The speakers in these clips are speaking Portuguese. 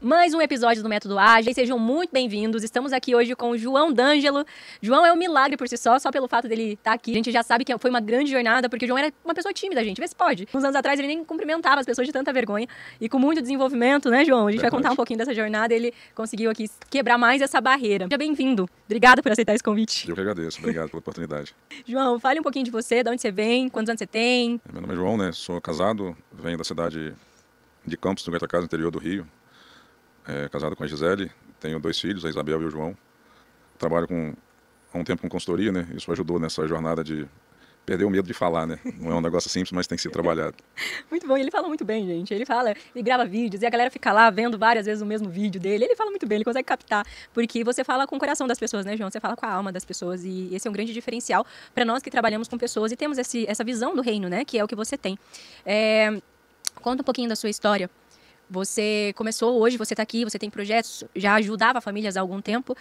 mais um episódio do Método Ágil. Sejam muito bem-vindos. Estamos aqui hoje com o João D'Angelo. João é um milagre por si só pelo fato dele estar aqui. A gente já sabe que foi uma grande jornada, porque o João era uma pessoa tímida, gente. Vê se pode. Uns anos atrás ele nem cumprimentava as pessoas de tanta vergonha. E com muito desenvolvimento, né, João? A gente vai contar um pouquinho dessa jornada. Ele conseguiu aqui quebrar mais essa barreira. Seja bem-vindo. Obrigada por aceitar esse convite. Eu que agradeço. Obrigado pela oportunidade. João, fale um pouquinho de você, de onde você vem, quantos anos você tem. Meu nome é João, né? Sou casado, venho da cidade de Campos, do Goytacazes, interior do Rio. Casado com a Gisele, tenho 2 filhos, a Isabel e o João. Trabalho há um tempo com consultoria, né? Isso ajudou nessa jornada de perder o medo de falar, né? Não é um negócio simples, mas tem que ser trabalhado. Muito bom, ele fala muito bem, gente. Ele grava vídeos e a galera fica lá vendo várias vezes o mesmo vídeo dele. Ele fala muito bem, ele consegue captar, porque você fala com o coração das pessoas, né, João? Você fala com a alma das pessoas e esse é um grande diferencial para nós que trabalhamos com pessoas e temos essa visão do reino, né? Que é o que você tem. Conta um pouquinho da sua história. Você começou hoje, você está aqui, você tem projetos, já ajudava famílias há algum tempo,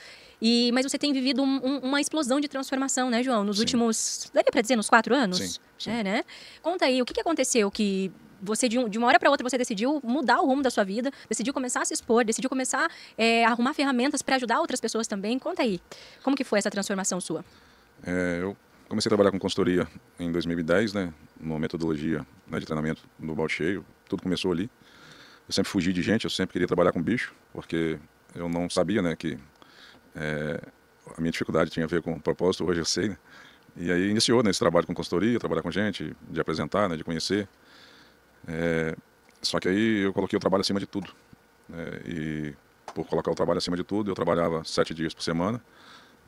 mas você tem vivido uma explosão de transformação, né, João? Nos últimos, daria para dizer, nos 4 anos? Sim. Né? Conta aí, o que aconteceu que você, de uma hora para outra, você decidiu mudar o rumo da sua vida, decidiu começar a se expor, decidiu começar a arrumar ferramentas para ajudar outras pessoas também. Conta aí, como que foi essa transformação sua? Eu comecei a trabalhar com consultoria em 2010, né? Numa metodologia, né, de treinamento no balde cheio, tudo começou ali. Eu sempre fugi de gente, eu sempre queria trabalhar com bicho, porque eu não sabia, né, que a minha dificuldade tinha a ver com o propósito, hoje eu sei, né? E aí iniciou nesse trabalho com consultoria, trabalhar com gente, de apresentar, né, de conhecer. Só que aí eu coloquei o trabalho acima de tudo. E por colocar o trabalho acima de tudo, eu trabalhava 7 dias por semana,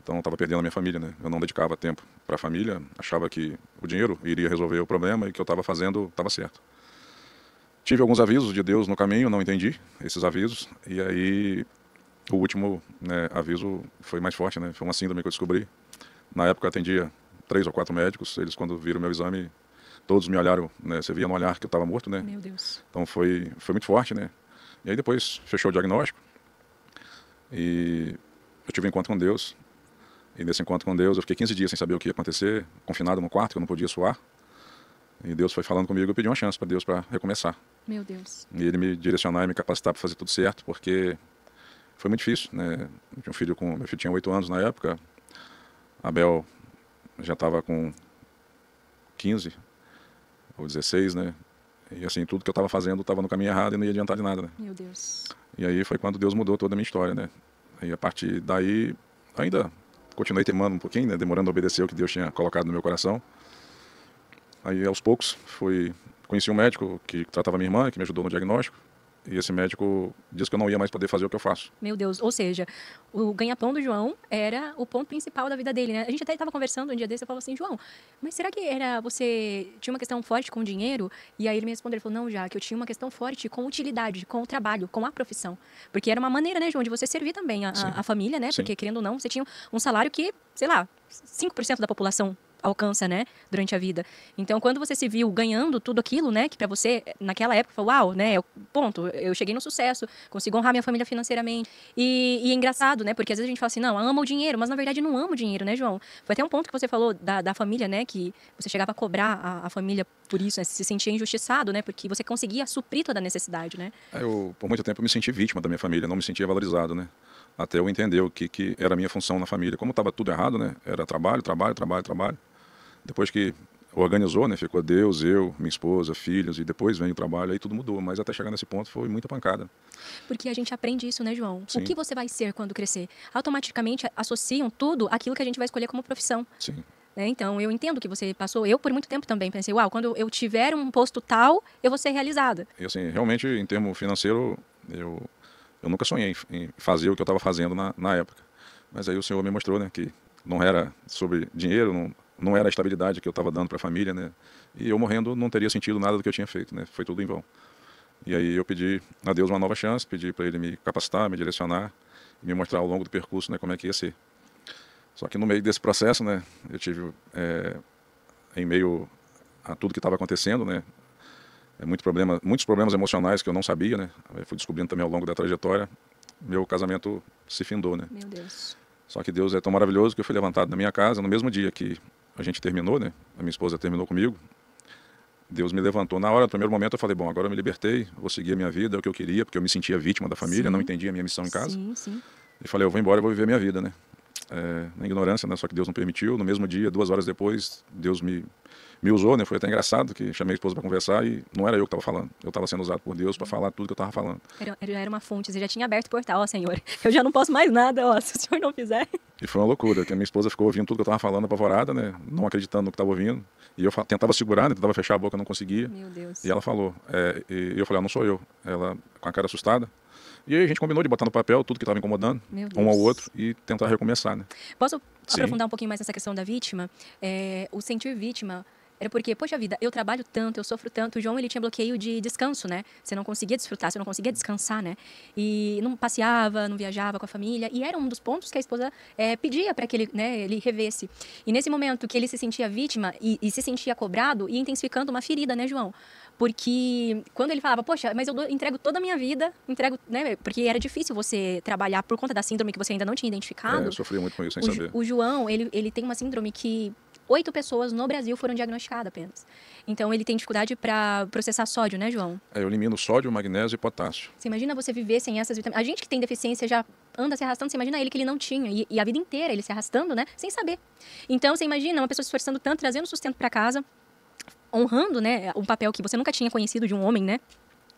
então eu estava perdendo a minha família, né? Eu não dedicava tempo para a família, achava que o dinheiro iria resolver o problema e que eu estava fazendo estava certo. Tive alguns avisos de Deus no caminho, não entendi esses avisos. E aí, o último, né, aviso foi mais forte, né? Foi uma síndrome que eu descobri. Na época, eu atendia 3 ou 4 médicos. Eles, quando viram meu exame, todos me olharam, né? Você via no olhar que eu estava morto, né? Meu Deus. Então, foi muito forte, né? E aí, depois, fechou o diagnóstico. E eu tive um encontro com Deus. E nesse encontro com Deus, eu fiquei 15 dias sem saber o que ia acontecer, confinado no quarto, que eu não podia suar. E Deus foi falando comigo, eu pedi uma chance para Deus para recomeçar. Meu Deus. E ele me direcionar e me capacitar para fazer tudo certo, porque foi muito difícil, né? Eu tinha meu filho tinha 8 anos na época, a Bel já estava com 15 ou 16, né? E assim, tudo que eu estava fazendo estava no caminho errado e não ia adiantar de nada, né? Meu Deus. E aí foi quando Deus mudou toda a minha história, né? E a partir daí, ainda continuei teimando um pouquinho, né? Demorando a obedecer o que Deus tinha colocado no meu coração. Aí, aos poucos, conheci um médico que tratava minha irmã, que me ajudou no diagnóstico. E esse médico disse que eu não ia mais poder fazer o que eu faço. Meu Deus, ou seja, o ganha-pão do João era o ponto principal da vida dele, né? A gente até estava conversando um dia desse, eu falava assim, João, mas será que você tinha uma questão forte com o dinheiro? E aí ele me respondeu, ele falou, não, já, que eu tinha uma questão forte com utilidade, com o trabalho, com a profissão. Porque era uma maneira, né, João, de você servir também a família, né? Sim. Porque, querendo ou não, você tinha um salário que, sei lá, 5% da população alcança, né, durante a vida. Então, quando você se viu ganhando tudo aquilo, né, que pra você, naquela época, foi uau, né, eu cheguei no sucesso, consigo honrar minha família financeiramente. E é engraçado, né, porque às vezes a gente fala assim, não, ama o dinheiro, mas na verdade não ama o dinheiro, né, João? Foi até um ponto que você falou da família, né, que você chegava a cobrar a família por isso, né, se sentia injustiçado, né, porque você conseguia suprir toda a necessidade, né? Por muito tempo, eu me senti vítima da minha família, não me sentia valorizado, né? Até eu entender o que era a minha função na família. Como estava tudo errado, né? Era trabalho, trabalho, trabalho, trabalho. Depois que organizou, né? Ficou Deus, eu, minha esposa, filhos, e depois vem o trabalho, aí tudo mudou. Mas até chegar nesse ponto foi muita pancada. Porque a gente aprende isso, né, João? Sim. O que você vai ser quando crescer? Automaticamente associam tudo àquilo que a gente vai escolher como profissão. Sim. Então, eu entendo que você passou. Eu, por muito tempo, também pensei, uau, quando eu tiver um posto tal, eu vou ser realizada. E assim, realmente, em termo financeiro, eu nunca sonhei em fazer o que eu estava fazendo na época. Mas aí o Senhor me mostrou, né, que não era sobre dinheiro, não era a estabilidade que eu estava dando para a família, né? E eu morrendo não teria sentido nada do que eu tinha feito, né? Foi tudo em vão. E aí eu pedi a Deus uma nova chance, pedi para Ele me capacitar, me direcionar, me mostrar ao longo do percurso, né, como é que ia ser. Só que no meio desse processo, né, eu tive, em meio a tudo que estava acontecendo, né, muitos problemas emocionais que eu não sabia, né? Eu fui descobrindo também ao longo da trajetória. Meu casamento se findou, né? Meu Deus. Só que Deus é tão maravilhoso que eu fui levantado na minha casa no mesmo dia que a gente terminou, né? A minha esposa terminou comigo. Deus me levantou. Na hora, no primeiro momento, eu falei, bom, agora eu me libertei, vou seguir a minha vida, é o que eu queria, porque eu me sentia vítima da família, não entendia a minha missão em casa. Sim, sim. E falei, eu vou embora, eu vou viver a minha vida, né? Na ignorância, né? Só que Deus não permitiu. No mesmo dia, 2 horas depois, Deus me usou, né? Foi até engraçado que chamei a esposa para conversar e não era eu que estava falando. Eu estava sendo usado por Deus para falar tudo que eu estava falando. Era uma fonte, você já tinha aberto o portal, ó, Senhor. Eu já não posso mais nada, ó, se o Senhor não fizer. E foi uma loucura, que a minha esposa ficou ouvindo tudo que eu estava falando, apavorada, né? Não acreditando no que estava ouvindo. E eu tentava segurar, né? Tentava fechar a boca, não conseguia. Meu Deus. E ela falou, e eu falei, não sou eu. Ela, com a cara assustada. E aí a gente combinou de botar no papel tudo que estava incomodando, um ao outro, e tentar recomeçar, né? Posso aprofundar um pouquinho mais nessa questão da vítima? O sentir vítima era porque, poxa vida, eu trabalho tanto, eu sofro tanto. O João, ele tinha bloqueio de descanso, né? Você não conseguia desfrutar, você não conseguia descansar, né? E não passeava, não viajava com a família. E era um dos pontos que a esposa pedia para que ele, né, ele revesse. E nesse momento que ele se sentia vítima e se sentia cobrado, ia intensificando uma ferida, né, João? Porque quando ele falava, poxa, mas eu entrego toda a minha vida, né? Porque era difícil você trabalhar por conta da síndrome que você ainda não tinha identificado. Eu sofri muito com isso, sem saber. O João, ele tem uma síndrome que 8 pessoas no Brasil foram diagnosticadas apenas. Então, ele tem dificuldade para processar sódio, né, João? Eu elimino sódio, magnésio e potássio. Você imagina você viver sem essas vitaminas? A gente que tem deficiência já anda se arrastando, você imagina ele que ele não tinha. E a vida inteira ele se arrastando, né, sem saber. Então, você imagina uma pessoa se esforçando tanto, trazendo sustento para casa, honrando, né, um papel que você nunca tinha conhecido de um homem, né?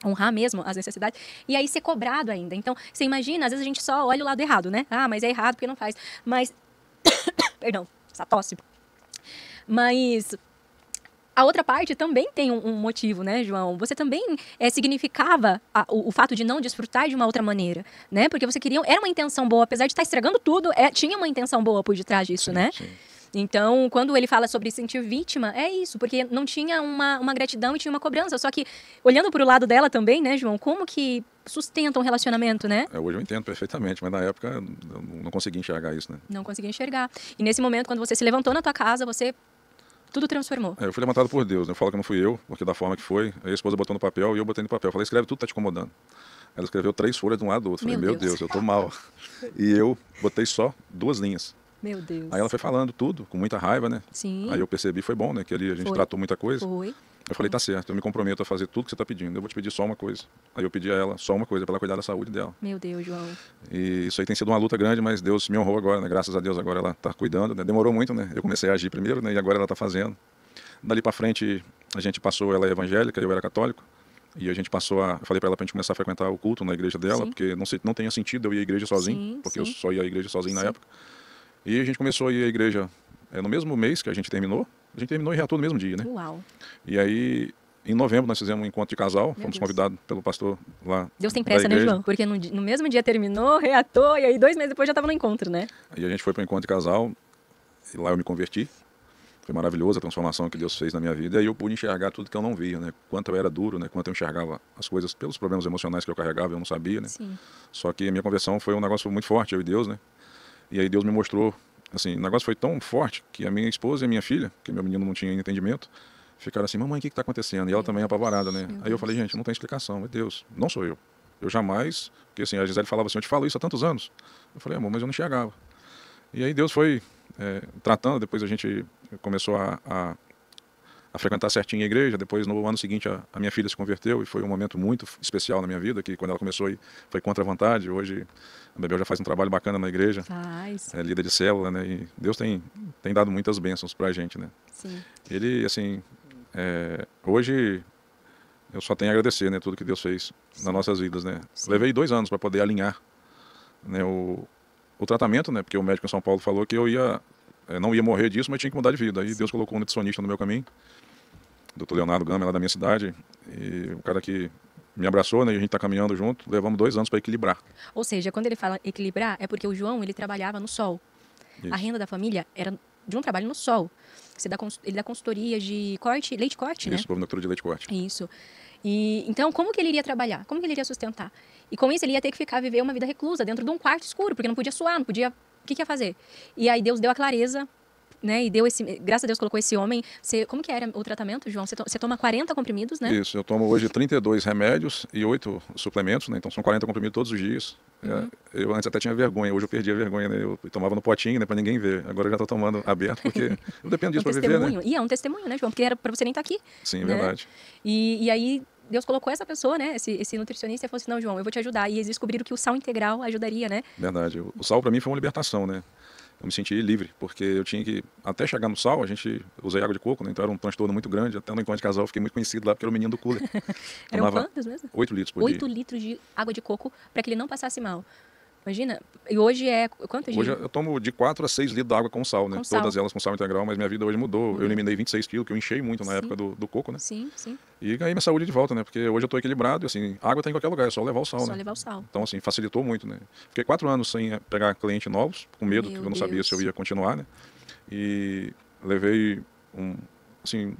Honrar mesmo as necessidades, e aí ser cobrado ainda. Então, você imagina, às vezes a gente só olha o lado errado, né? Ah, mas é errado porque não faz. Mas, perdão, essa tosse. Mas a outra parte também tem um motivo, né, João? Você também significava o fato de não desfrutar de uma outra maneira, né? Porque você queria... Era uma intenção boa, apesar de estar estragando tudo, tinha uma intenção boa por detrás disso, Sim, né? sim. Então, quando ele fala sobre sentir vítima, é isso, porque não tinha uma gratidão e tinha uma cobrança. Só que, olhando para o lado dela também, né, João, como que sustenta um relacionamento, né? Hoje eu entendo perfeitamente, mas na época eu não conseguia enxergar isso, né? Não conseguia enxergar. E nesse momento, quando você se levantou na tua casa, você... Tudo transformou. Eu fui levantado por Deus, né? Eu falo que não fui eu, porque da forma que foi. Aí a esposa botou no papel e eu botei no papel. Eu falei, escreve tudo, tá te incomodando. Ela escreveu 3 folhas de um lado do outro. Eu falei, meu Deus, eu tô mal. E eu botei só 2 linhas. Meu Deus. Aí ela foi falando tudo, com muita raiva, né? Sim. Aí eu percebi, foi bom, né? Que ali a gente tratou muita coisa. Foi. Eu falei, tá certo, eu me comprometo a fazer tudo que você tá pedindo. Eu vou te pedir só uma coisa. Aí eu pedi a ela só uma coisa, para ela cuidar da saúde dela. Meu Deus, João. E isso aí tem sido uma luta grande, mas Deus me honrou agora, né? Graças a Deus agora ela tá cuidando, né? Demorou muito, né? Eu comecei a agir primeiro, né? E agora ela tá fazendo. Dali para frente, a gente passou, ela é evangélica, eu era católico. E a gente passou eu falei para ela pra gente começar a frequentar o culto na igreja dela, Sim. porque não tinha sentido eu ir à igreja sozinho, Sim, porque sim. eu só ia à igreja sozinho na Sim. época. E a gente começou a ir à igreja no mesmo mês que a gente terminou em Reatu no mesmo dia, né? Uau. E aí, em novembro, nós fizemos um encontro de casal, fomos Deus. convidados pelo pastor lá. Deus tem da pressa, né, igreja. João? Porque no mesmo dia terminou, reatou, e aí 2 meses depois já estava no encontro, né? E a gente foi para o encontro de casal, e lá eu me converti. Foi maravilhosa a transformação que Deus fez na minha vida. E aí eu pude enxergar tudo que eu não via, né? Quanto eu era duro, né? Quanto eu enxergava as coisas pelos problemas emocionais que eu carregava, eu não sabia, né? Sim. Só que a minha conversão foi um negócio muito forte, eu e Deus, né? E aí Deus me mostrou, assim, o negócio foi tão forte que a minha esposa e a minha filha, que meu menino não tinha entendimento, ficaram assim, mamãe, o que está acontecendo? E ela também apavorada, né? Aí eu falei, gente, não tem explicação, é Deus, não sou eu. Eu jamais, porque assim, a Gisele falava assim, eu te falo isso há tantos anos. Eu falei, amor, mas eu não enxergava. E aí Deus foi tratando, depois a gente começou a frequentar certinho a igreja, depois no ano seguinte a minha filha se converteu e foi um momento muito especial na minha vida, que quando ela começou foi contra a vontade, hoje a Bebel já faz um trabalho bacana na igreja, Faz. é líder de célula, né, e Deus tem dado muitas bênçãos pra gente, né. Sim. Ele, assim, hoje eu só tenho a agradecer, né, tudo que Deus fez nas nossas vidas, né. Sim. Levei 2 anos para poder alinhar, né, o tratamento, né, porque o médico em São Paulo falou que eu não ia morrer disso, mas tinha que mudar de vida. Aí Deus colocou um nutricionista no meu caminho, Dr. Leonardo Gama, lá da minha cidade, e o cara que me abraçou, né, e a gente está caminhando junto, levamos 2 anos para equilibrar. Ou seja, quando ele fala equilibrar, é porque o João, ele trabalhava no sol. Isso. A renda da família era de um trabalho no sol. Ele dá consultoria de corte, leite corte, né? Isso, bovinocultura de leite corte. Isso. E então, como que ele iria trabalhar? Como que ele iria sustentar? E com isso, ele ia ter que viver uma vida reclusa, dentro de um quarto escuro, porque não podia suar, não podia... O que ia fazer? E aí Deus deu a clareza, né? E graças a Deus colocou esse homem. Como que era o tratamento, João? Você toma 40 comprimidos, né? Isso, eu tomo hoje 32 remédios e 8 suplementos, né? Então são 40 comprimidos todos os dias. Eu antes até tinha vergonha, hoje eu perdi a vergonha, né? Eu tomava no potinho, né, para ninguém ver. Agora eu já estou tomando aberto, porque eu dependo disso para viver, né? E é um testemunho, né, João? Porque era para você nem estar aqui. Sim, né? verdade. E aí Deus colocou essa pessoa, né, esse nutricionista, e falou assim, não, João, eu vou te ajudar. E eles descobriram que o sal integral ajudaria, né? Verdade. O sal para mim foi uma libertação, né? Eu me senti livre, porque eu tinha que, até chegar no sal, usei água de coco, né? Então era um transtorno muito grande. Até no encontro de casal eu fiquei muito conhecido lá, porque era o menino do cooler. Eram quantos mesmo? 8 litros por 8 dia. litros de água de coco para que ele não passasse mal. Imagina, e hoje é quanto Hoje eu tomo de 4 a 6 litros de água com sal, né? Com sal. Todas elas com sal integral, mas minha vida hoje mudou. Eu eliminei 26 quilos, que eu enchei muito na época do coco, né? Sim, sim. E ganhei minha saúde de volta, né? Porque hoje eu tô equilibrado e, assim, água tem em qualquer lugar, é só levar o sal, Só né? levar o sal. Então, assim, facilitou muito, né? Fiquei 4 anos sem pegar clientes novos, com medo, porque eu não sabia se eu ia continuar, né? E levei,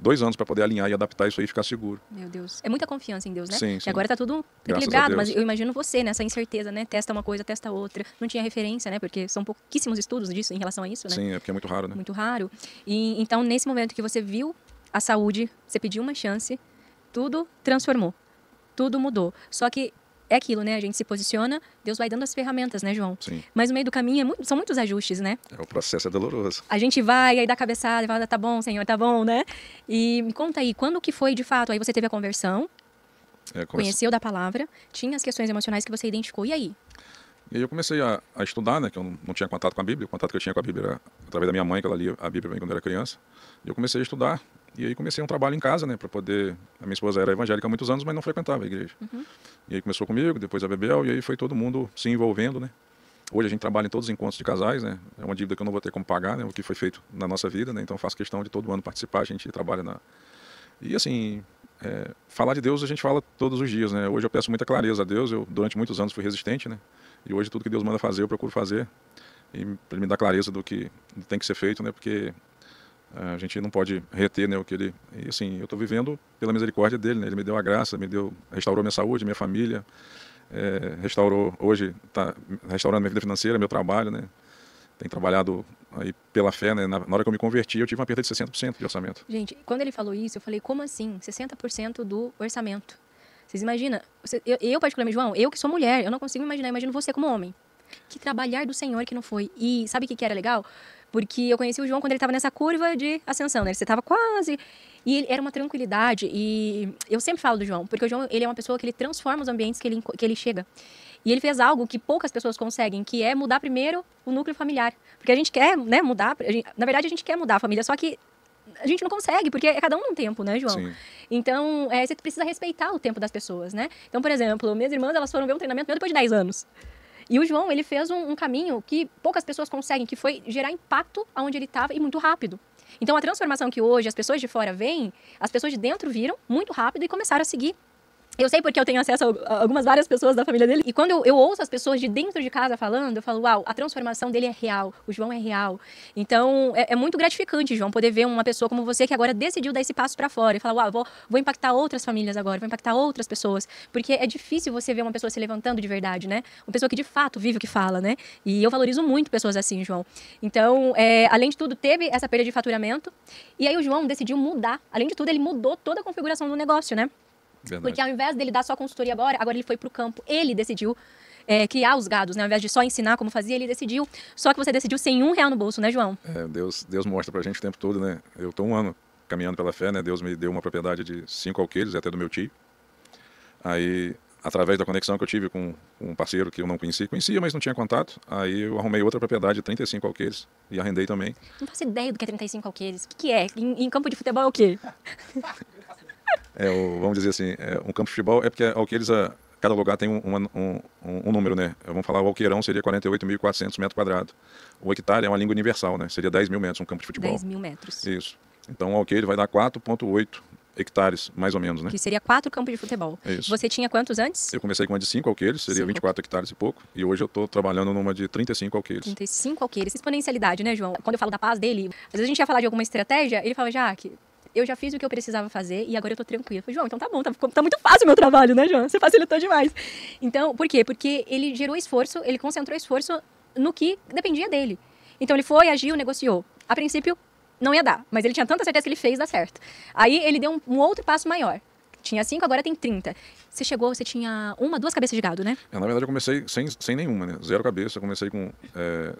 2 anos para poder alinhar e adaptar isso aí e ficar seguro. Meu Deus. É muita confiança em Deus, né? Sim, E sim. agora tá tudo equilibrado, mas eu imagino você, nessa incerteza, né? Testa uma coisa, testa outra. Não tinha referência, né? Porque são pouquíssimos estudos disso em relação a isso, né? Sim, é porque é muito raro, né? Muito raro. E então, nesse momento que você viu a saúde, você pediu uma chance, tudo transformou. Tudo mudou. Só que é aquilo, né? A gente se posiciona, Deus vai dando as ferramentas, né, João? Sim. Mas no meio do caminho são muitos ajustes, né? O processo é doloroso. A gente vai, aí dá cabeçada, e fala, tá bom, Senhor, tá bom, né? E me conta aí, quando que foi de fato? Aí você teve a conversão, conheceu da palavra, tinha as questões emocionais que você identificou, e aí? E aí eu comecei a estudar, né? Que eu não tinha contato com a Bíblia. O contato que eu tinha com a Bíblia era através da minha mãe, que ela lia a Bíblia quando eu era criança. E eu comecei a estudar. E aí comecei um trabalho em casa, né? Para poder... A minha esposa era evangélica há muitos anos, mas não frequentava a igreja. E aí começou comigo, depois a Bebel, e aí foi todo mundo se envolvendo, né? Hoje a gente trabalha em todos os encontros de casais, né? É uma dívida que eu não vou ter como pagar, né? O que foi feito na nossa vida, né? Então eu faço questão de todo ano participar, a gente trabalha na... E assim, falar de Deus a gente fala todos os dias, né? Hoje eu peço muita clareza a Deus, eu durante muitos anos fui resistente, né? E hoje tudo que Deus manda fazer eu procuro fazer. E Ele me dá clareza do que tem que ser feito, né? Porque a gente não pode reter, né, o que Ele... E assim, eu estou vivendo pela misericórdia dEle, né? Ele me deu a graça, restaurou minha saúde, minha família, hoje está restaurando minha vida financeira, meu trabalho, né? Tem trabalhado aí pela fé, né? Na hora que eu me converti, eu tive uma perda de 60% de orçamento. Gente, quando ele falou isso, eu falei, como assim? 60% do orçamento. Vocês imaginam? Eu particularmente, João, eu que sou mulher, eu não consigo imaginar, imagino você como homem. Que trabalhar do Senhor que não foi. E sabe o que era legal? Porque eu conheci o João quando ele estava nessa curva de ascensão, né? Você estava quase... E ele era uma tranquilidade. E eu sempre falo do João, porque o João, ele é uma pessoa que ele transforma os ambientes que ele chega. E ele fez algo que poucas pessoas conseguem, que é mudar primeiro o núcleo familiar. Porque a gente quer, né, mudar... na verdade, a gente quer mudar a família, só que a gente não consegue, porque é cada um num tempo, né, João? Sim. Então, você precisa respeitar o tempo das pessoas, né? Então, por exemplo, minhas irmãs, elas foram ver um treinamento meu depois de 10 anos. E o João, ele fez um caminho que poucas pessoas conseguem, que foi gerar impacto aonde ele estava e muito rápido. Então, a transformação que hoje as pessoas de fora veem, as pessoas de dentro viram muito rápido e começaram a seguir. Eu sei porque eu tenho acesso a várias pessoas da família dele. E quando eu ouço as pessoas de dentro de casa falando, eu falo, uau, a transformação dele é real, o João é real. Então, é muito gratificante, João, poder ver uma pessoa como você que agora decidiu dar esse passo para fora e falar, uau, vou impactar outras famílias agora, vou impactar outras pessoas. Porque é difícil você ver uma pessoa se levantando de verdade, né? Uma pessoa que de fato vive o que fala, né? E eu valorizo muito pessoas assim, João. Então, além de tudo, teve essa perda de faturamento. E aí o João decidiu mudar. Além de tudo, ele mudou toda a configuração do negócio, né? Verdade. Porque ao invés dele dar só consultoria agora ele foi pro campo. Ele decidiu criar os gados, né? Ao invés de só ensinar como fazia, ele decidiu. Só que você decidiu sem R$1 no bolso, né, João? Deus mostra pra gente o tempo todo, né? Eu tô 1 ano caminhando pela fé, né? Deus me deu uma propriedade de 5 alqueires, até do meu tio. Aí, através da conexão que eu tive com um parceiro que eu não conhecia, mas não tinha contato, aí eu arrumei outra propriedade de 35 alqueires e arrendei também. Não faço ideia do que é 35 alqueires. O que é? Em campo de futebol é o quê? Vamos dizer assim, um campo de futebol é porque alqueires, cada lugar tem um número, né? Vamos falar, o alqueirão seria 48.400 metros quadrados. O hectare é uma língua universal, né? Seria 10 mil metros um campo de futebol. 10 mil metros. Isso. Então o alqueire vai dar 4,8 hectares, mais ou menos, né? Que seria 4 campos de futebol. Isso. Você tinha quantos antes? Eu comecei com uma de 5 alqueires, seria 24 hectares e pouco. E hoje eu estou trabalhando numa de 35 alqueires. 35 alqueires. Exponencialidade, né, João? Quando eu falo da paz dele, às vezes a gente ia falar de alguma estratégia, ele fala, Jaque, eu já fiz o que eu precisava fazer e agora eu tô tranquila. Eu falei, João, então tá bom, tá muito fácil o meu trabalho, né, João? Você facilitou demais. Então, por quê? Porque ele gerou esforço, ele concentrou esforço no que dependia dele. Então ele foi, agiu, negociou. A princípio, não ia dar, mas ele tinha tanta certeza que ele fez dar certo. Aí ele deu um outro passo maior. Tinha 5, agora tem 30. Você chegou, você tinha 1, 2 cabeças de gado, né? Na verdade, eu comecei sem nenhuma, né? 0 cabeça. Eu comecei com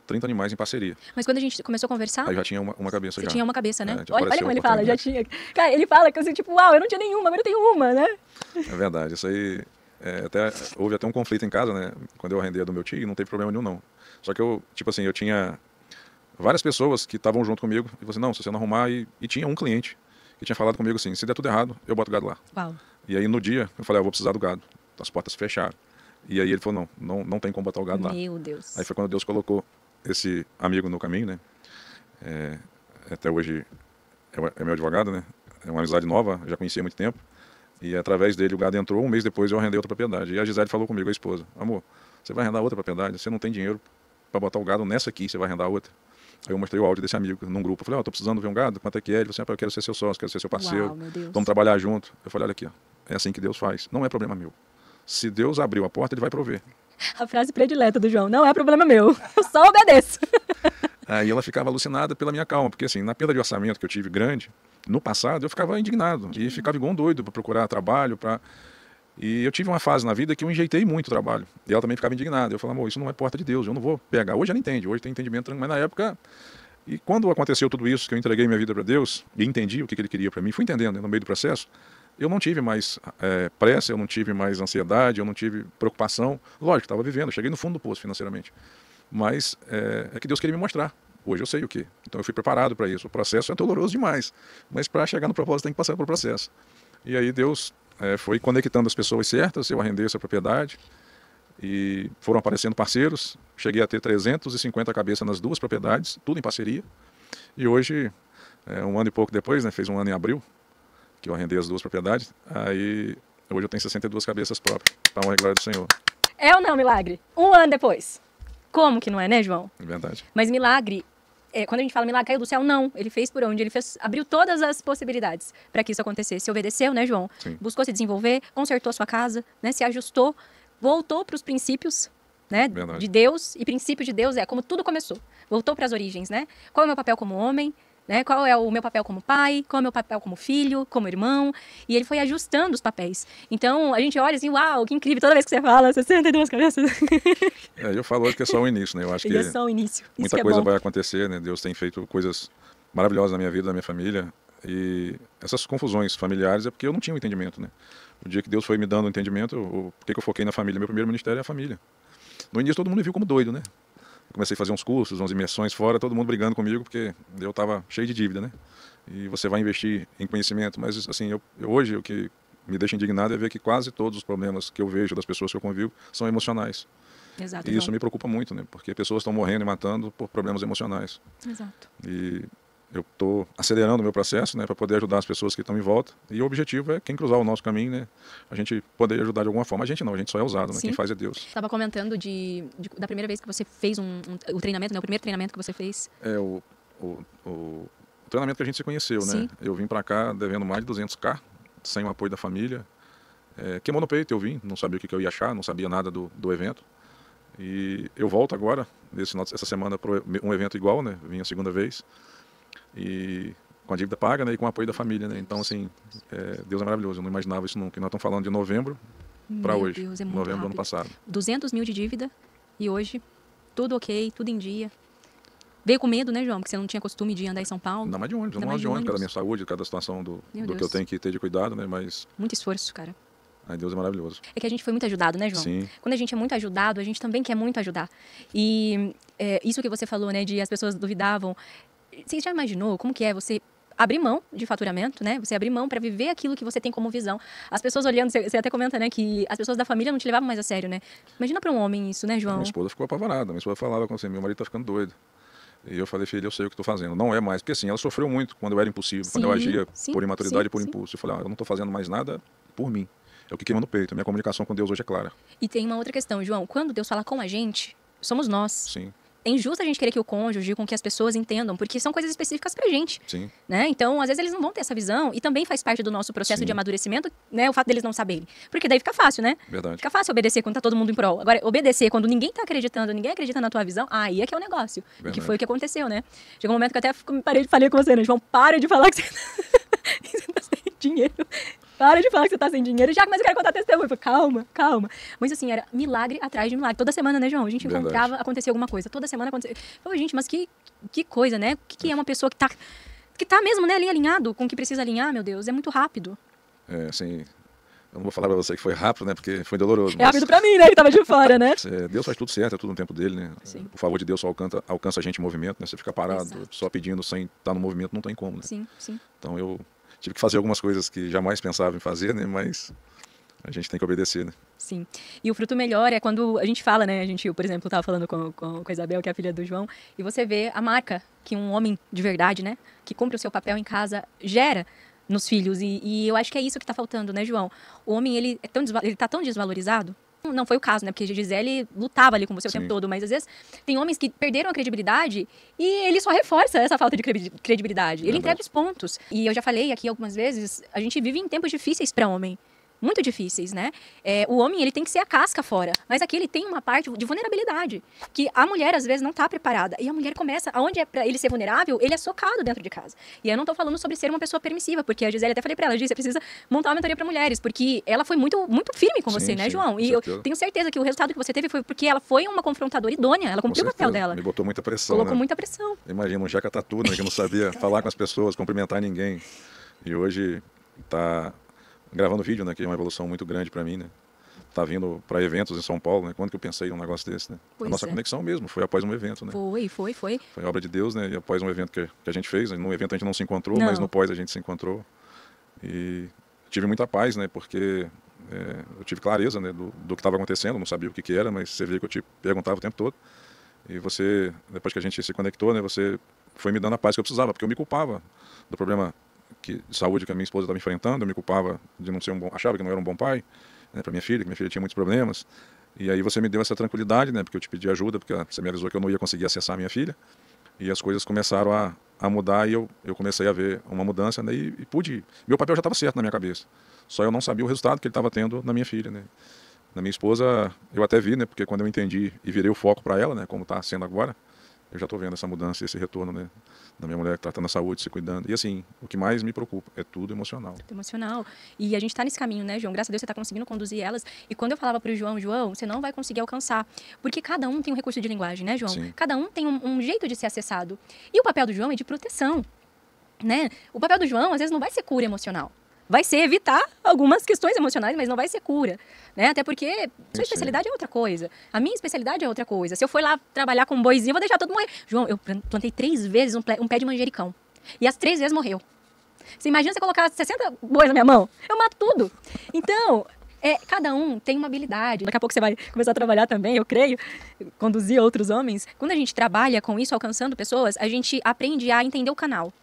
30 animais em parceria. Mas quando a gente começou a conversar... Aí já tinha uma cabeça você já. tinha uma cabeça, né? Já Olha apareceu como a ele fala, já oportunidade. tinha. Cara, ele fala que assim, tipo, uau, eu não tinha nenhuma, agora eu tenho uma, né? É verdade. Isso aí, houve até um conflito em casa, né? Quando eu arrendei a do meu tio, não teve problema nenhum, não. Só que eu, tipo assim, eu tinha várias pessoas que estavam junto comigo. E você, não, se você não arrumar... E tinha um cliente que tinha falado comigo assim, se der tudo errado, eu boto o gado lá. Uau. E aí no dia, eu falei, eu vou precisar do gado. As portas fecharam. E aí ele falou, não tem como botar o gado lá. Meu Deus. Aí foi quando Deus colocou esse amigo no caminho, né? Até hoje é meu advogado, né? É uma amizade nova, já conhecia há muito tempo. E através dele o gado entrou, 1 mês depois eu arrendei outra propriedade. E a Gisele falou comigo, a esposa, amor, você vai arrendar outra propriedade? Você não tem dinheiro para botar o gado nessa aqui, você vai arrendar outra. Aí eu mostrei o áudio desse amigo num grupo. Eu falei, tô precisando ver um gado, quanto é que é? Ele falou assim, eu quero ser seu sócio, quero ser seu parceiro. Uau, meu Deus. Vamos trabalhar junto. Eu falei, olha aqui, ó, é assim que Deus faz. Não é problema meu. Se Deus abriu a porta, ele vai prover. A frase predileta do João, não é problema meu, eu só obedeço. Aí ela ficava alucinada pela minha calma, porque assim, na perda de orçamento que eu tive grande, no passado eu ficava indignado e ficava igual um doido para procurar trabalho, E eu tive uma fase na vida que eu enjeitei muito o trabalho. E ela também ficava indignada. Eu falava, amor, isso não é porta de Deus, eu não vou pegar. Hoje ela entende, hoje tem entendimento, mas na época... E quando aconteceu tudo isso, que eu entreguei minha vida para Deus e entendi o que ele queria para mim, fui entendendo, né, no meio do processo, eu não tive mais pressa, eu não tive mais ansiedade, eu não tive preocupação. Lógico, estava vivendo, eu cheguei no fundo do poço financeiramente. Mas é que Deus queria me mostrar. Hoje eu sei o quê. Então eu fui preparado para isso. O processo é doloroso demais, mas para chegar no propósito tem que passar pelo processo. E aí Deus foi conectando as pessoas certas, eu arrendei essa propriedade e foram aparecendo parceiros. Cheguei a ter 350 cabeças nas 2 propriedades, tudo em parceria. E hoje, 1 ano e pouco depois, né, fez 1 ano em abril, que eu arrendei as 2 propriedades. Aí hoje eu tenho 62 cabeças próprias, para honra e glória do Senhor. É ou não milagre? 1 ano depois. Como que não é, né, João? É verdade. Mas milagre, quando a gente fala milagre caiu do céu, não. Ele fez por onde? Ele abriu todas as possibilidades para que isso acontecesse. Obedeceu, né, João? Sim. Buscou se desenvolver, consertou sua casa, né, se ajustou, voltou para os princípios, né, de Deus. E princípio de Deus é como tudo começou. Voltou para as origens, né? Qual é o meu papel como homem? Né? Qual é o meu papel como pai? Qual é o meu papel como filho, como irmão? E ele foi ajustando os papéis. Então, a gente olha assim, uau, que incrível. Toda vez que você fala, 62 cabeças. Eu falo hoje que é só o início, né? Eu acho que é só o início. Muita coisa vai acontecer, né? Deus tem feito coisas maravilhosas na minha vida, na minha família. E essas confusões familiares é porque eu não tinha um entendimento, né? O dia que Deus foi me dando um entendimento, por que eu foquei na família? Meu primeiro ministério é a família. No início todo mundo me viu como doido, né? Eu comecei a fazer uns cursos, umas imersões fora, todo mundo brigando comigo, porque eu estava cheio de dívida, né? E você vai investir em conhecimento, mas assim, hoje o que me deixa indignado é ver que quase todos os problemas que eu vejo das pessoas que eu convivo são emocionais. Exato, e isso me preocupa muito, né? Porque pessoas estão morrendo e matando por problemas emocionais. Exato. E eu estou acelerando o meu processo, né, para poder ajudar as pessoas que estão em volta. E o objetivo é quem cruzar o nosso caminho, né, a gente poder ajudar de alguma forma. A gente só é usado, né? Quem faz é Deus. Estava comentando da primeira vez que você fez o treinamento, né, o primeiro treinamento que você fez. O treinamento que a gente se conheceu, né? Eu vim para cá devendo mais de 200k, sem o apoio da família. Queimou no peito, eu vim, não sabia o que eu ia achar, não sabia nada do evento. E eu volto agora, essa semana, para um evento igual, né? Vim a segunda vez. E com a dívida paga, né, e com o apoio da família, né? Então, assim, Deus é maravilhoso. Eu não imaginava isso nunca. Nós estamos falando de novembro para hoje, Deus, é muito novembro do rápido. ano passado. 200 mil de dívida e hoje tudo ok, tudo em dia. Veio com medo, né, João? Porque você não tinha costume de andar em São Paulo. Ainda mais de ônibus, não de ônibus, cada minha saúde, cada situação do que eu tenho que ter de cuidado, né? Mas muito esforço, cara. Ai, Deus é maravilhoso. É que a gente foi muito ajudado, né, João? Sim. Quando a gente é muito ajudado, a gente também quer muito ajudar. E isso que você falou, né, de as pessoas duvidavam. Você já imaginou como que é você abrir mão de faturamento, né? Você abrir mão para viver aquilo que você tem como visão. As pessoas olhando, você até comenta, né, que as pessoas da família não te levavam mais a sério, né? Imagina para um homem isso, né, João? Minha esposa ficou apavorada. Minha esposa falava com assim, meu marido tá ficando doido. E eu falei, filha, eu sei o que estou fazendo. Não é mais, porque assim, ela sofreu muito quando eu era impulsivo, quando eu agia por imaturidade e por impulso. Eu falei, eu não estou fazendo mais nada por mim. É o que queima no peito. A minha comunicação com Deus hoje é clara. E tem uma outra questão, João. Quando Deus fala com a gente, somos nós. Sim. É injusto a gente querer que o cônjuge, com que as pessoas entendam, porque são coisas específicas pra gente. Sim. Né? Então, às vezes eles não vão ter essa visão e também faz parte do nosso processo de amadurecimento, né? O fato deles não saberem. Porque daí fica fácil, né? Verdade. Fica fácil obedecer quando tá todo mundo em prol. Agora, obedecer quando ninguém tá acreditando, ninguém acredita na tua visão, aí é que é o negócio. Verdade. Que foi o que aconteceu, né? Chegou um momento que eu até falei com você, né? João, para de falar que você tá sem dinheiro. para de falar que você tá sem dinheiro. Já, mas eu quero contar testemunho. Eu falei, calma, calma. Mas assim, era milagre atrás de milagre. Toda semana, né, João? A gente encontrava, acontecia alguma coisa. Toda semana acontecia. Eu falei, gente, mas que coisa, né? O que é uma pessoa que tá mesmo, né, ali alinhado com o que precisa alinhar, meu Deus? É muito rápido. É, assim, eu não vou falar pra você que foi rápido, né, porque foi doloroso. É rápido pra mim, né, que tava de fora, né? Deus faz tudo certo, é tudo no tempo dele, né? Sim. O favor de Deus só alcança a gente em movimento, né? Você fica parado, exato, só pedindo sem estar no movimento, não tem como, né? Sim, sim. Então eu tive que fazer algumas coisas que jamais pensava em fazer, né, mas a gente tem que obedecer, né? Sim. E o fruto melhor é quando a gente fala, né? Eu, por exemplo, estava falando com a Isabel, que é a filha do João, e você vê a marca que um homem de verdade, né? Que cumpre o seu papel em casa, gera nos filhos. E eu acho que é isso que está faltando, né, João? O homem, ele tá tão desvalorizado. Não foi o caso, né? Porque a Gisele lutava ali com você o tempo todo, mas às vezes tem homens que perderam a credibilidade e ele só reforça essa falta de credibilidade. Ele entrega os pontos. E eu já falei aqui algumas vezes, a gente vive em tempos difíceis para homem. Muito difíceis, né? O homem, ele tem que ser a casca fora. Mas aqui ele tem uma parte de vulnerabilidade, que a mulher, às vezes, não está preparada. E a mulher começa, aonde é para ele ser vulnerável, ele é socado dentro de casa. E eu não estou falando sobre ser uma pessoa permissiva, porque a Gisele até falei para ela, você precisa montar uma mentoria para mulheres, porque ela foi muito, muito firme com você, né, João? E eu tenho certeza que o resultado que você teve foi porque ela foi uma confrontadora idônea, ela cumpriu o papel dela. Me botou muita pressão, colocou, né, muita pressão. Imagina, um jaca tatu, né, que não sabia falar com as pessoas, cumprimentar ninguém. E hoje está gravando vídeo, né, que é uma evolução muito grande para mim, né? Tá vindo para eventos em São Paulo, né? Quando que eu pensei num negócio desse, né? A nossa conexão mesmo foi após um evento, né? Foi. Foi obra de Deus, né? E após um evento que a gente fez, no evento a gente não se encontrou, mas no pós a gente se encontrou. E tive muita paz, né? Porque eu tive clareza, né, do que estava acontecendo, não sabia o que era, mas você via que eu te perguntava o tempo todo. E você, depois que a gente se conectou, né, você foi me dando a paz que eu precisava, porque eu me culpava do problema de saúde que a minha esposa estava enfrentando, eu me culpava de não ser achava que não era um bom pai, né, para minha filha, que minha filha tinha muitos problemas. E aí você me deu essa tranquilidade, né, porque eu te pedi ajuda, porque você me avisou que eu não ia conseguir acessar a minha filha, e as coisas começaram a mudar, e eu comecei a ver uma mudança, né, e pude, meu papel já estava certo na minha cabeça, só eu não sabia o resultado que ele estava tendo na minha filha, né. Na minha esposa, eu até vi, né, porque quando eu entendi e virei o foco para ela, né, como está sendo agora, eu já estou vendo essa mudança, esse retorno, né, da minha mulher tratando a saúde, se cuidando. E assim, o que mais me preocupa é tudo emocional. Tudo emocional. E a gente está nesse caminho, né, João? Graças a Deus você está conseguindo conduzir elas. E quando eu falava para o João, você não vai conseguir alcançar. Porque cada um tem um recurso de linguagem, né, João? Sim. Cada um tem um jeito de ser acessado. E o papel do João é de proteção, né? O papel do João, às vezes, não vai ser cura emocional. Vai ser evitar algumas questões emocionais, mas não vai ser cura, né? Até porque sua especialidade é outra coisa. A minha especialidade é outra coisa. Se eu for lá trabalhar com um boizinho, eu vou deixar todo mundo morrer. João, eu plantei 3 vezes um pé de manjericão. E as 3 vezes morreu. Você imagina você colocar 60 bois na minha mão? Eu mato tudo. Então, cada um tem uma habilidade. Daqui a pouco você vai começar a trabalhar também, eu creio, conduzir outros homens. Quando a gente trabalha com isso, alcançando pessoas, a gente aprende a entender o canal.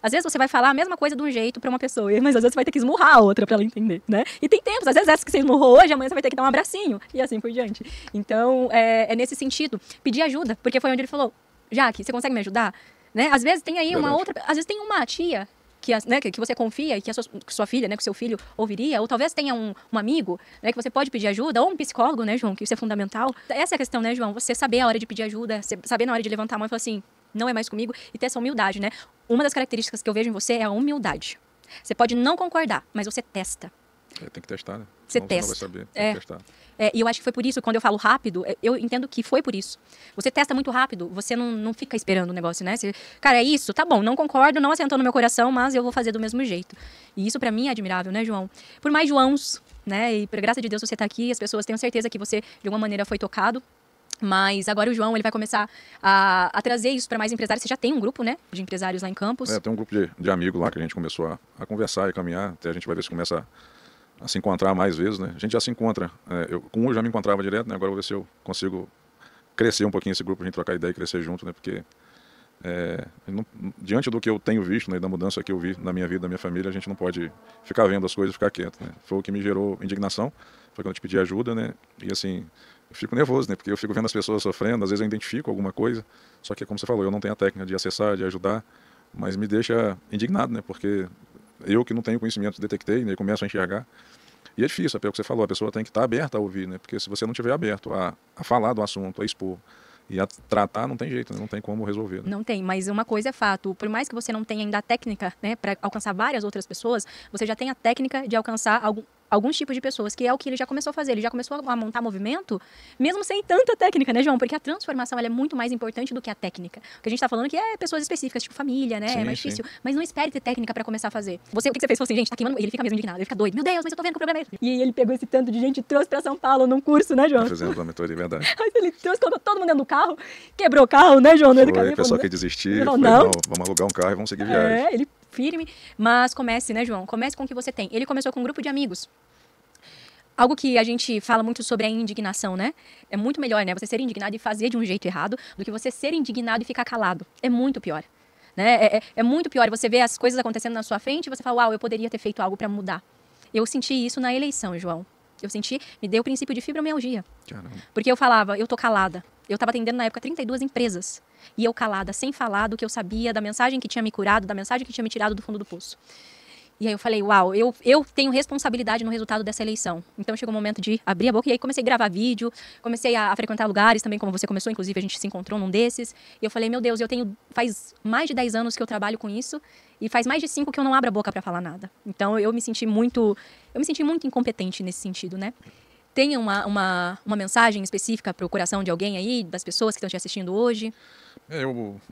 Às vezes você vai falar a mesma coisa de um jeito para uma pessoa, mas às vezes você vai ter que esmurrar a outra para ela entender, né? E tem tempos, às vezes essa que você esmurrou hoje, amanhã você vai ter que dar um abracinho, e assim por diante. Então, é nesse sentido, pedir ajuda, porque foi onde ele falou, Jaque, você consegue me ajudar? Né? Às vezes tem aí uma outra, às vezes tem uma tia que você confia e que a sua filha, né, que o seu filho ouviria, ou talvez tenha um amigo, né, que você pode pedir ajuda, ou um psicólogo, né, João, que isso é fundamental. Essa é a questão, né, João? Você saber a hora de pedir ajuda, saber na hora de levantar a mão e falar assim, não é mais comigo, e ter essa humildade, né? Uma das características que eu vejo em você é a humildade. Você pode não concordar, mas você testa. Tem que testar, né? Você testa. Você não vai saber, tem que testar. E eu acho que foi por isso, quando eu falo rápido, eu entendo que foi por isso. Você testa muito rápido, você não fica esperando o negócio, né? Cara, é isso, tá bom, não concordo, não assentou no meu coração, mas eu vou fazer do mesmo jeito. E isso pra mim é admirável, né, João? Por mais Joãos, né? E por graça de Deus você tá aqui, as pessoas tenham certeza que você, de alguma maneira, foi tocado. Mas agora o João, ele vai começar a trazer isso para mais empresários. Você já tem um grupo, né, de empresários lá em Campos? Tem um grupo de amigos lá que a gente começou a conversar e caminhar. Até a gente vai ver se começa a se encontrar mais vezes, né? A gente já se encontra. Com eu já me encontrava direto, né? Agora eu vou ver se eu consigo crescer um pouquinho esse grupo, a gente trocar ideia e crescer junto, né? Porque diante do que eu tenho visto, né, da mudança que eu vi na minha vida, na minha família, a gente não pode ficar vendo as coisas e ficar quieto, né? Foi o que me gerou indignação, foi quando eu te pedi ajuda, né? E assim, eu fico nervoso, né? Porque eu fico vendo as pessoas sofrendo, às vezes eu identifico alguma coisa, só que, como você falou, eu não tenho a técnica de acessar, de ajudar, mas me deixa indignado, né? Porque eu que não tenho conhecimento, detectei, né? Começo a enxergar. E é difícil, é o que você falou, a pessoa tem que estar aberta a ouvir, né? Porque se você não estiver aberto a falar do assunto, a expor, E a tratar não tem jeito, né? Não tem como resolver. Né? Não tem, mas uma coisa é fato, por mais que você não tenha ainda a técnica, né, para alcançar várias outras pessoas, você já tem a técnica de alcançar alguns tipos de pessoas, que é o que ele já começou a fazer. Ele já começou a montar movimento, mesmo sem tanta técnica, né, João? Porque a transformação ela é muito mais importante do que a técnica. O que a gente tá falando aqui é pessoas específicas, tipo família, né? Sim, é mais sim. difícil. Mas não espere ter técnica para começar a fazer. O que você fez? Falou assim, gente, tá queimando. Ele fica mesmo indignado, ele fica doido. Meu Deus, mas eu tô vendo que o problema é esse. E ele pegou esse tanto de gente e trouxe pra São Paulo num curso, né, João? Tá fazendo a mentoria, verdade. Aí ele trouxe, colocou todo mundo dentro do carro, quebrou o carro, né, João? No meio do caminho, O pessoal falou, que desistir, falou, falei, não. não, vamos alugar um carro e vamos seguir viagem. Ele firme. Mas comece, né, João? Comece com o que você tem. Ele começou com um grupo de amigos. Algo que a gente fala muito sobre a indignação, né? É muito melhor, né? Você ser indignado e fazer de um jeito errado do que você ser indignado e ficar calado. É muito pior. Né? É muito pior você ver as coisas acontecendo na sua frente e você fala, uau, eu poderia ter feito algo para mudar. Eu senti isso na eleição, João. Eu senti, me deu o princípio de fibromialgia. Caramba. Porque eu falava, eu tô calada. Eu estava atendendo na época 32 empresas. E eu calada, sem falar do que eu sabia, da mensagem que tinha me curado, da mensagem que tinha me tirado do fundo do poço. E aí eu falei, uau, eu tenho responsabilidade no resultado dessa eleição. Então chegou o momento de abrir a boca e aí comecei a gravar vídeo, comecei a frequentar lugares também, como você começou, inclusive a gente se encontrou num desses. E eu falei, meu Deus, faz mais de 10 anos que eu trabalho com isso e faz mais de 5 que eu não abro a boca para falar nada. Então eu me senti muito incompetente nesse sentido, né? Tem uma mensagem específica para o coração de alguém aí, das pessoas que estão te assistindo hoje?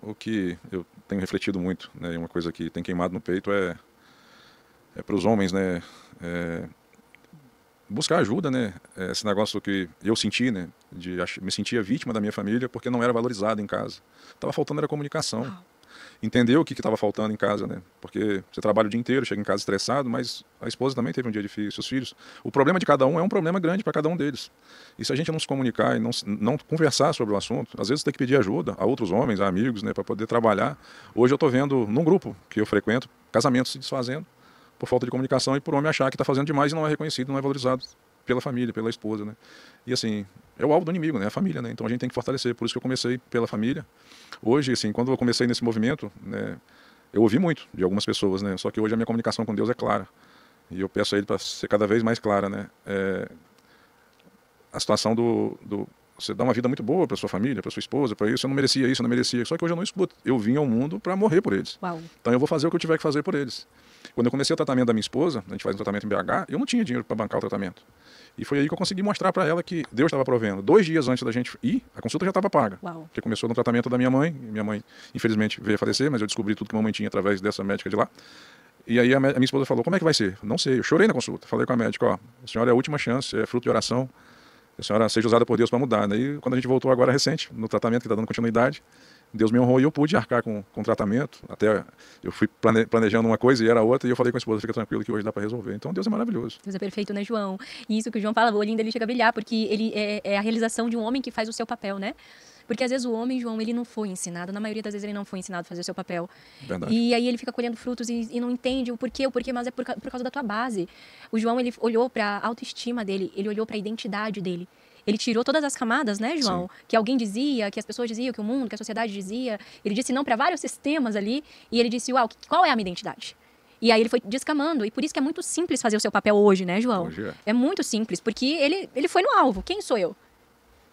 O que eu tenho refletido muito, né? Uma coisa que tem queimado no peito é para os homens, né, buscar ajuda, né, esse negócio que eu senti, né, me sentia vítima da minha família porque não era valorizado em casa. Tava faltando era comunicação. Entender o que estava faltando em casa, né, porque você trabalha o dia inteiro, chega em casa estressado, mas a esposa também teve um dia difícil, os filhos. O problema de cada um é um problema grande para cada um deles. E se a gente não se comunicar e não conversar sobre o assunto, às vezes tem que pedir ajuda a outros homens, a amigos, né, para poder trabalhar. Hoje eu estou vendo, num grupo que eu frequento, casamentos se desfazendo por falta de comunicação e por homem achar que está fazendo demais e não é reconhecido, não é valorizado pela família, pela esposa, né? E assim, é o alvo do inimigo, né? A família, né? Então a gente tem que fortalecer, por isso que eu comecei pela família. Hoje, assim, quando eu comecei nesse movimento, né, eu ouvi muito de algumas pessoas, né? Só que hoje a minha comunicação com Deus é clara. E eu peço a Ele para ser cada vez mais clara, né? A situação você dá uma vida muito boa para sua família, para sua esposa, para isso, eu não merecia isso, eu não merecia. Só que hoje eu não escuto. Eu vim ao mundo para morrer por eles. Uau. Então eu vou fazer o que eu tiver que fazer por eles. Quando eu comecei o tratamento da minha esposa, a gente faz um tratamento em BH, eu não tinha dinheiro para bancar o tratamento. E foi aí que eu consegui mostrar para ela que Deus estava provendo. 2 dias antes da gente ir, a consulta já estava paga. Uau. Porque começou no tratamento da minha mãe. Minha mãe, infelizmente, veio a falecer, mas eu descobri tudo que a mamãe tinha através dessa médica de lá. E aí a minha esposa falou, como é que vai ser? Não sei, eu chorei na consulta. Falei com a médica, ó, a senhora é a última chance, é fruto de oração. A senhora seja usada por Deus para mudar. Daí, quando a gente voltou agora recente, no tratamento que está dando continuidade, Deus me honrou e eu pude arcar com o tratamento. Até eu fui planejando uma coisa e era outra, e eu falei com a esposa, fica tranquilo que hoje dá para resolver. Então Deus é maravilhoso. Deus é perfeito, né, João? E isso que o João fala, o olhinho dele chega a brilhar, porque ele é a realização de um homem que faz o seu papel, né? Porque às vezes o homem, João, ele não foi ensinado, na maioria das vezes ele não foi ensinado a fazer o seu papel. Verdade. E aí ele fica colhendo frutos e não entende o porquê, mas é por causa da tua base. O João, ele olhou para a autoestima dele, ele olhou para a identidade dele. Ele tirou todas as camadas, né, João? Sim. Que alguém dizia, que as pessoas diziam, que o mundo, que a sociedade dizia. Ele disse não para vários sistemas ali. E ele disse, uau, qual é a minha identidade? E aí ele foi descamando. E por isso que é muito simples fazer o seu papel hoje, né, João? Hoje é muito simples, porque ele foi no alvo. Quem sou eu?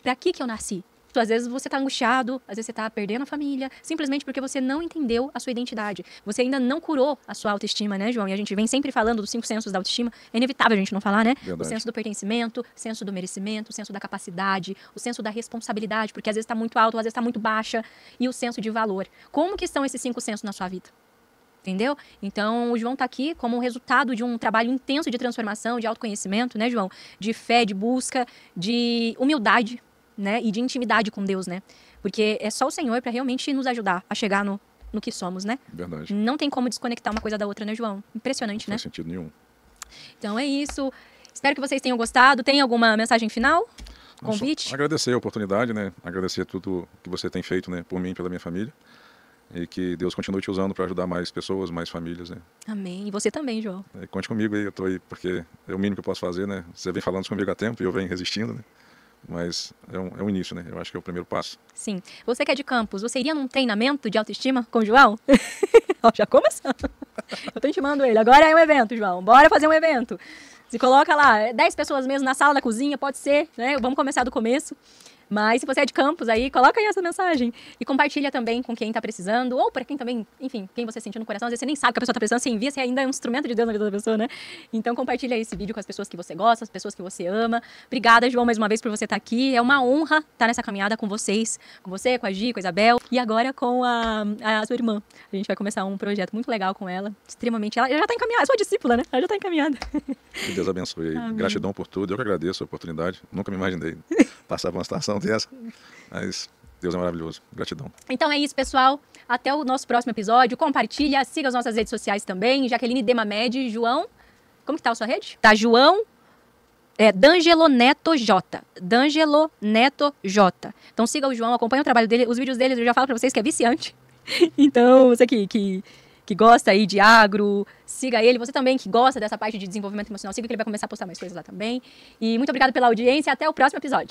Para que eu nasci? Às vezes você está angustiado, às vezes você está perdendo a família, simplesmente porque você não entendeu a sua identidade. Você ainda não curou a sua autoestima, né, João? E a gente vem sempre falando dos 5 sensos da autoestima. É inevitável a gente não falar, né? Verdade. O senso do pertencimento, o senso do merecimento, o senso da capacidade, o senso da responsabilidade, porque às vezes está muito alto, às vezes está muito baixa, e o senso de valor. Como que estão esses 5 sensos na sua vida? Entendeu? Então, o João está aqui como resultado de um trabalho intenso de transformação, de autoconhecimento, né, João? De fé, de busca, de humildade, né? E de intimidade com Deus, né? Porque é só o Senhor para realmente nos ajudar a chegar no que somos, né? Verdade. Não tem como desconectar uma coisa da outra, né, João? Impressionante, não né? Não faz sentido nenhum. Então é isso. Espero que vocês tenham gostado. Tem alguma mensagem final? Convite? Agradecer a oportunidade, né? Agradecer tudo que você tem feito, né? Por mim e pela minha família. E que Deus continue te usando para ajudar mais pessoas, mais famílias, né? Amém. E você também, João. Conte comigo aí, eu tô aí, porque é o mínimo que eu posso fazer, né? Você vem falando comigo há tempo e eu venho resistindo, né? Mas é um início, né? Eu acho que é o primeiro passo. Sim. Você que é de Campos, você iria num treinamento de autoestima com o João? Ó, já começou. Eu tô intimando ele. Agora é um evento, João. Bora fazer um evento. Se coloca lá, 10 pessoas mesmo na sala da cozinha, pode ser, né? Vamos começar do começo. Mas se você é de Campos aí, coloca aí essa mensagem e compartilha também com quem tá precisando, ou para quem também, enfim, quem você sentiu no coração. Às vezes você nem sabe que a pessoa tá precisando, você envia, você ainda é um instrumento de Deus na vida da pessoa, né? Então compartilha esse vídeo com as pessoas que você gosta, as pessoas que você ama. Obrigada, João, mais uma vez por você estar aqui. É uma honra estar nessa caminhada com vocês, com você, com a Gi, com a Isabel e agora com a sua irmã. A gente vai começar um projeto muito legal com ela, extremamente. Ela já tá encaminhada, é sua discípula, né? Ela já tá encaminhada. Que Deus abençoe aí. Amém. Gratidão por tudo. Eu que agradeço a oportunidade. Nunca me imaginei passar por uma situação dessa. Mas Deus é maravilhoso. Gratidão. Então é isso, pessoal. Até o nosso próximo episódio. Compartilha, siga as nossas redes sociais também. Jaqueline Demamed, João. Como que tá a sua rede? Tá, João. D'Angelo Neto J. D'Angelo Neto J. Então siga o João, acompanha o trabalho dele. Os vídeos dele eu já falo pra vocês que é viciante. Então, você que gosta aí de agro, siga ele. Você também que gosta dessa parte de desenvolvimento emocional, siga que ele vai começar a postar mais coisas lá também. E muito obrigada pela audiência. Até o próximo episódio.